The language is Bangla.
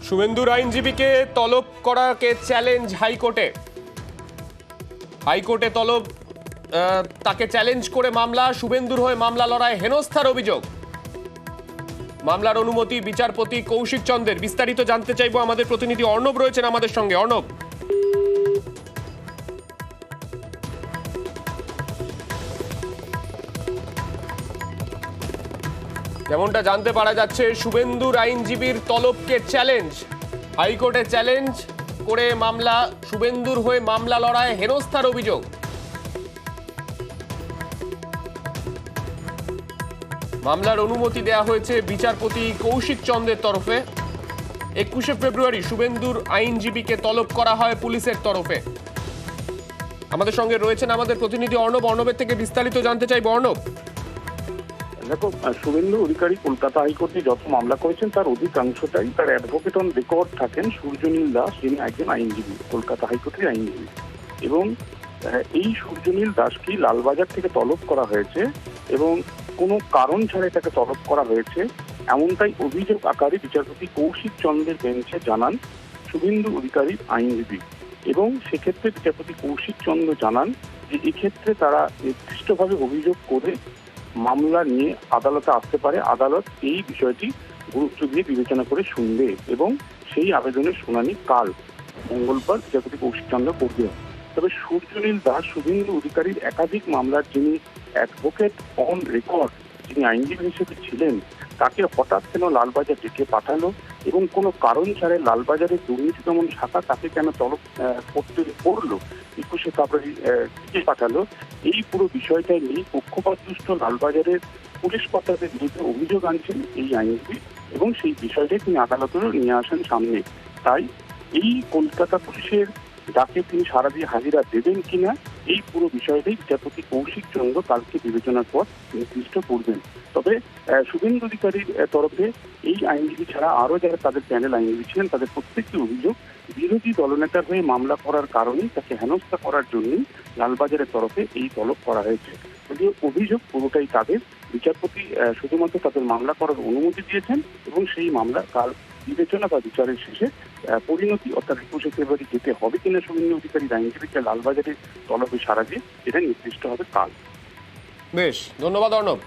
শুভেন্দুর আইনজীবীকে তলব করাকে চ্যালেঞ্জ হাইকোর্টে। হাইকোর্টে তলব তাকে চ্যালেঞ্জ করে মামলা, শুভেন্দুর হয়ে মামলা লড়ায় হেনস্থার অভিযোগ। মামলার অনুমতি বিচারপতি কৌশিক চন্দ্রের। বিস্তারিত জানতে চাইবো, আমাদের প্রতিনিধি অর্ণব রয়েছেন আমাদের সঙ্গে। অর্ণব, যেমনটা জানতে পারা যাচ্ছে, শুভেন্দুর আইনজীবীর তলবকে চ্যালেঞ্জ, হাইকোর্টে চ্যালেঞ্জ করে মামলা, শুভেন্দুর হয়ে মামলা লড়ায় হেনস্থার অভিযোগ। মামলার অনুমতি দেয়া হয়েছে বিচারপতি কৌশিক চন্দ্রের তরফে। 21শে ফেব্রুয়ারি শুভেন্দুর আইনজীবীকে তলব করা হয় পুলিশের তরফে। আমাদের সঙ্গে রয়েছেন আমাদের প্রতিনিধি অর্ণব। অর্ণবের থেকে বিস্তারিত জানতে চাইবো। অর্ণব, দেখো, শুভেন্দু অধিকারী কলকাতা হাইকোর্টে যত মামলা করেছেন তার অধিকাংশটাই তার অ্যাডভোকেট অন রেকর্ড থাকেন সূর্যনীল দাস, যিনি একজন আইনজীবী, কলকাতা হাইকোর্টের আইনজীবী। এবং এই সূর্যনীল দাসকে লালবাজার থেকে তলব করা হয়েছে এবং কোনো কারণ ছাড়াই তাকে তলব করা হয়েছে, এমনটাই অভিযোগ আকারে বিচারপতি কৌশিক চন্দ্রের বেঞ্চে জানান শুভেন্দু অধিকারীর আইনজীবী। এবং সেক্ষেত্রে বিচারপতি কৌশিক চন্দ্র জানান যে এক্ষেত্রে তারা নির্দিষ্টভাবে অভিযোগ করে মামলা নিয়ে আদালতে আসতে পারে। আদালত এই বিষয়টি গুরুত্ব দিয়ে বিবেচনা করে শুনবে এবং সেই আবেদনের শুনানি কাল মঙ্গলবার বিচারপতি কৌশিক চন্দ্র করবে। তবে সূর্যনীল দাস শুভেন্দু অধিকারীর একাধিক মামলার যিনি অ্যাডভোকেট অন রেকর্ড, যিনি আইনজীবী হিসেবে ছিলেন, তাকে হঠাৎ কেন লালবাজার ডেকে পাঠালো এবং কোনো কারণ ছাড়াই লালবাজারের দুর্নীতি দমন শাখা তাকে কেন তলব করতে করলো, 21শে ফেব্রুয়ারি ডেকে পাঠালো, এই পুরো বিষয়টাই নিয়ে পক্ষপাতদুষ্ট লালবাজারের পুলিশ কর্তাদের বিরুদ্ধে অভিযোগ আনছেন এই আইনজীবী এবং সেই বিষয়টাই তিনি আদালতেরও নিয়ে আসেন সামনে। তাই এই কলকাতা পুলিশের ডাকে তিনি সারা দিয়ে হাজিরা দেবেন কিনা, এই পুরো বিষয়টাই বিচারপতি কৌশিক চন্দ্র কালকে বিবেচনার পর নির্দিষ্ট করবেন। তবে শুভেন্দু অধিকারীর তরফে এই আইনজীবী ছাড়া আরও যারা তাদের প্যানেল আইনজীবী ছিলেন, তাদের প্রত্যেকটি অভিযোগ বিরোধী দলনেতার হয়ে মামলা করার কারণেই তাকে হেনস্থা করার জন্যই লালবাজারের তরফে এই তলব করা হয়েছে। যদিও অভিযোগ পুরোটাই তাদের, বিচারপতি শুধুমাত্র তাদের মামলা করার অনুমতি দিয়েছেন এবং সেই মামলা কাল বিবেচনা বা বিচারের শেষে পরিণতি, অর্থাৎ 21শে ফেব্রুয়ারি যেতে হবে কিনা শুভেন্দু অধিকারীর আইনজীবীকে লালবাজারে তলবে সারা দিয়ে, এটা নির্দিষ্ট হবে কাল। বেশ, ধন্যবাদ অর্ণব।